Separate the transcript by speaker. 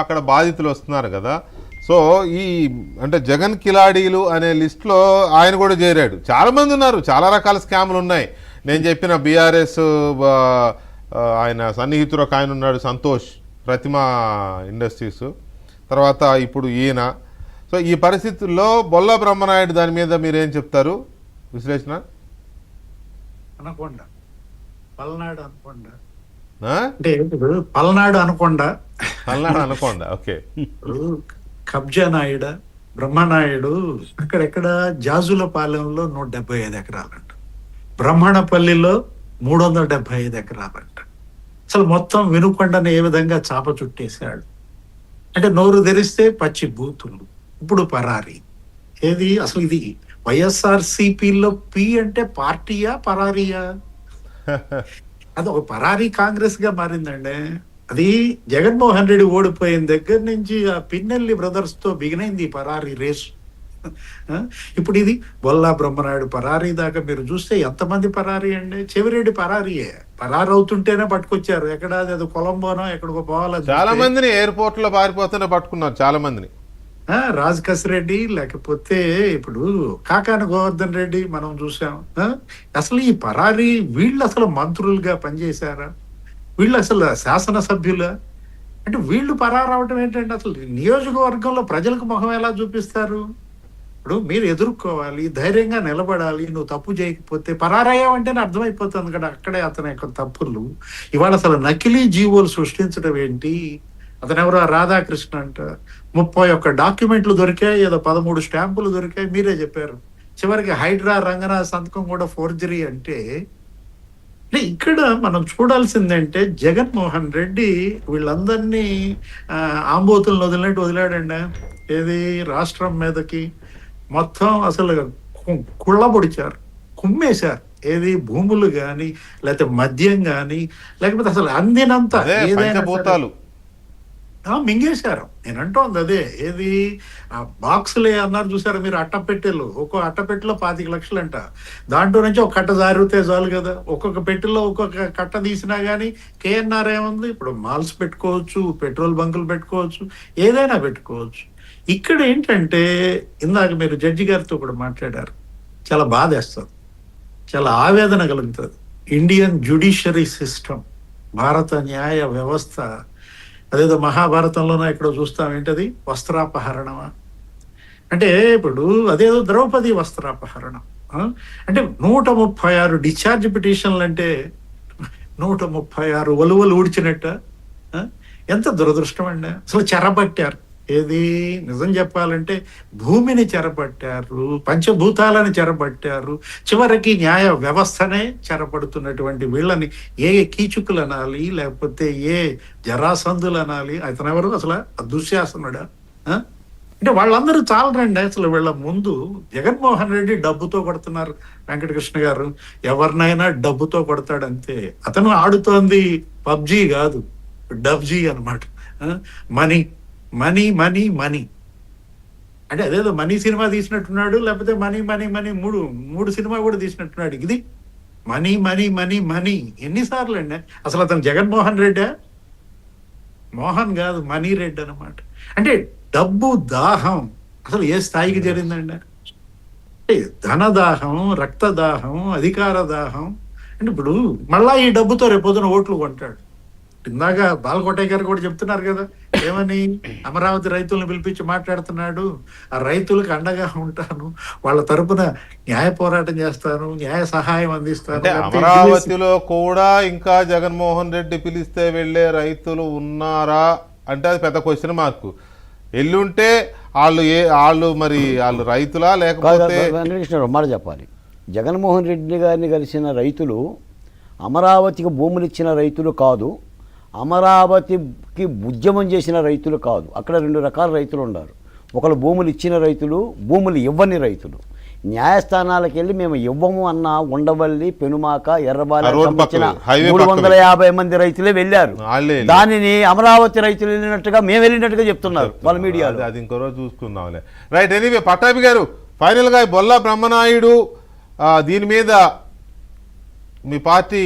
Speaker 1: అక్కడ బాధితులు వస్తున్నారు కదా. సో ఈ అంటే జగన్ కిలాడీలు అనే లిస్టులో ఆయన కూడా చేరాడు. చాలామంది ఉన్నారు, చాలా రకాల స్కామ్లు ఉన్నాయి. నేను చెప్పిన బీఆర్ఎస్ ఆయన సన్నిహితుడు ఒక ఆయన ఉన్నాడు, సంతోష్, ప్రతిమ ఇండస్ట్రీస్, తర్వాత ఇప్పుడు ఈయన. సో ఈ పరిస్థితుల్లో బొల్ల బ్రహ్మనాయుడు దాని మీద మీరేం చెప్తారు విశ్లేషణ?
Speaker 2: అనకొండ పల్నాడు అనకొండ అంటే పల్నాడు అనకొండ
Speaker 1: ఓకే.
Speaker 2: కబ్జా నాయుడు బ్రహ్మనాయుడు అక్కడెక్కడ జాజులపాలెంలో 175 ఎకరాలంట, బ్రహ్మణపల్లిలో 375 ఎకరాలంట. అసలు మొత్తం వినుకొండని ఏ విధంగా చాప చుట్టేశాడు అంటే నోరు తెరిస్తే పచ్చి బూతులు. ఇప్పుడు పరారీ ఏది అసలు? ఇది వైఎస్ఆర్సిపిలో పి అంటే పార్టీయా పరారీయా? అది ఒక పరారీ కాంగ్రెస్ గా మారిందండి. అది జగన్మోహన్ రెడ్డి ఓడిపోయిన దగ్గర నుంచి ఆ పిన్నెల్లి బ్రదర్స్ తో బిగినైంది పరారీ రేసు. ఇప్పుడు ఇది బొల్లా బ్రహ్మనాయుడు పరారీ దాకా మీరు చూస్తే ఎంతమంది పరారీ అండి? చెవిరెడ్డి పరారీయే, పరారవుతుంటేనే పట్టుకొచ్చారు. ఎక్కడ అది కొలంబోనో ఎక్కడికో పోవాలి.
Speaker 1: చాలా మందిని ఎయిర్పోర్ట్ లో పారిపోతేనే పట్టుకున్నారు చాలా మందిని.
Speaker 2: రాజకస్ రెడ్డి, లేకపోతే ఇప్పుడు కాకాని గోవర్ధన్ రెడ్డి మనం చూసాం. అసలు ఈ పరారీ వీళ్ళు అసలు మంత్రులుగా పనిచేశారా? వీళ్ళు అసలు శాసనసభ్యులా? అంటే వీళ్ళు పరారవటం ఏంటంటే అసలు నియోజకవర్గంలో ప్రజలకు మొహం ఎలా చూపిస్తారు? ఇప్పుడు మీరు ఎదుర్కోవాలి, ధైర్యంగా నిలబడాలి. నువ్వు తప్పు చేయకపోతే పరారయ్యావంటేనే అర్థమైపోతుంది కదా అక్కడే అతని యొక్క తప్పులు. ఇవాళ అసలు నకిలీ జీవోలు సృష్టించడం ఏంటి? అతను ఎవరో రాధాకృష్ణ అంట, 31 డాక్యుమెంట్లు దొరికాయి, ఏదో 13 స్టాంపులు దొరికాయి, మీరే చెప్పారు. చివరికి హైడ్రా రంగనాథ్ సంతకం కూడా ఫోర్జరీ. అంటే ఇక్కడ మనం చూడాల్సిందంటే జగన్మోహన్ రెడ్డి వీళ్ళందరినీ ఆంబోతులను వదిలినట్టు వదిలాడండి. ఏది రాష్ట్రం మీదకి మొత్తం అసలు కుళ్ళబొడిచారు, కుమ్మేశారు. ఏది భూములు కానీ, లేకపోతే మద్యం కానీ, లేకపోతే అసలు అందినంత ఏదైనా మింగేశారు. నేను అంటోంది అదే. ఏది ఆ బాక్సులే అన్నారు చూసారా మీరు, అట్టపెట్టెలు. ఒక్కో అట్టపెట్టెలో 25 లక్షలు అంట. దాంట్లో నుంచి ఒక కట్ట జారితే చాలు కదా. ఒక్కొక్క పెట్టెలో ఒక్కొక్క కట్ట తీసినా కానీ కేఎన్ఆర్ ఏముంది? ఇప్పుడు మాల్స్ పెట్టుకోవచ్చు, పెట్రోల్ బంకులు పెట్టుకోవచ్చు, ఏదైనా పెట్టుకోవచ్చు. ఇక్కడ ఏంటంటే ఇందాక మీరు జడ్జి గారితో కూడా మాట్లాడారు, చాలా బాధేస్తుంది, చాలా ఆవేదన కలుగుతుంది. ఇండియన్ జ్యుడిషియరీ సిస్టమ్, భారత న్యాయ వ్యవస్థ అదేదో మహాభారతంలోనో ఎక్కడో చూస్తాం. ఏంటది? వస్త్రాపహరణమా అంటే ఇప్పుడు అదేదో ద్రౌపది వస్త్రాపహరణం. అంటే 136 డిశ్చార్జ్ పిటిషన్లు అంటే 136 ఒలువలు ఊడ్చినట్ట. ఎంత దురదృష్టం అండి. అసలు చెరబట్టారు. ఏది నిజం చెప్పాలంటే భూమిని చెరపట్టారు, పంచభూతాలను చెరపట్టారు, చివరికి న్యాయ వ్యవస్థనే చెరపడుతున్నటువంటి వీళ్ళని ఏ కీచుకులు అనాలి, లేకపోతే ఏ జరాసంధులు అనాలి? అతను ఎవరు అసలు? దుశ్శాసనుడా? అంటే వాళ్ళందరూ చాలరండి. అసలు వీళ్ళ ముందు జగన్మోహన్ రెడ్డి డబ్బుతో కొడుతున్నారు. వెంకటకృష్ణ గారు ఎవరినైనా డబ్బుతో కొడతాడంతే. అతను ఆడుతోంది పబ్జీ కాదు, డబ్జీ అనమాట. మనీ మనీ మనీ మనీ అంటే అదేదో మనీ సినిమా తీసినట్టున్నాడు, లేకపోతే మనీ మనీ మనీ మూడు సినిమా కూడా తీసినట్టున్నాడు. ఇది మనీ మనీ మనీ మనీ ఎన్నిసార్లు అండి? అసలు అతను జగన్మోహన్ రెడ్డా? మోహన్ కాదు, మనీ రెడ్డి అనమాట. అంటే డబ్బు దాహం అసలు ఏ స్థాయికి జరిగిందండి? అంటే ధనదాహం, రక్తదాహం, అధికార దాహం. అంటే ఇప్పుడు మళ్ళా ఈ డబ్బుతో రేపొద్దున ఓట్లు కొంటాడు. ఇందాక బాలకోటయ్య గారు కూడా చెప్తున్నారు కదా, ఏమని అమరావతి రైతులను పిలిపించి మాట్లాడుతున్నాడు. ఆ రైతులకు అండగా ఉంటాను, వాళ్ళ తరపున న్యాయ పోరాటం చేస్తాను, న్యాయ సహాయం అందిస్తాను.
Speaker 1: అమరావతిలో కూడా ఇంకా జగన్మోహన్ రెడ్డి పిలిస్తే వెళ్లే రైతులు ఉన్నారా అంటే అది పెద్ద క్వశ్చన్ మార్కు. ఎల్లుంటే వాళ్ళు మరి వాళ్ళు రైతులా లేకపోతే?
Speaker 3: మాట చెప్పాలి. జగన్మోహన్ రెడ్డి గారిని కలిసిన రైతులు అమరావతికి భూములు ఇచ్చిన రైతులు కాదు, అమరావతికి ఉద్యమం చేసిన రైతులు కాదు. అక్కడ 2 రకాల రైతులు ఉన్నారు. ఒకళ్ళు భూములు ఇచ్చిన రైతులు, భూములు ఇవ్వని రైతులు. న్యాయస్థానాలకు వెళ్ళి మేము ఇవ్వము అన్న ఉండవల్లి, పెనుమాక, ఎర్రబాల 350 మంది రైతులే వెళ్ళారు. దానిని అమరావతి రైతులు వెళ్ళినట్టుగా మేము వెళ్ళినట్టుగా చెప్తున్నారు వాళ్ళ మీడియా.
Speaker 1: అది ఇంకో రోజు చూసుకుందాంలే. రైట్. ఎనీవే పట్టాభి గారు, ఫైనల్గా బొల్లా బ్రహ్మనాయుడు దీని మీద మీ పార్టీ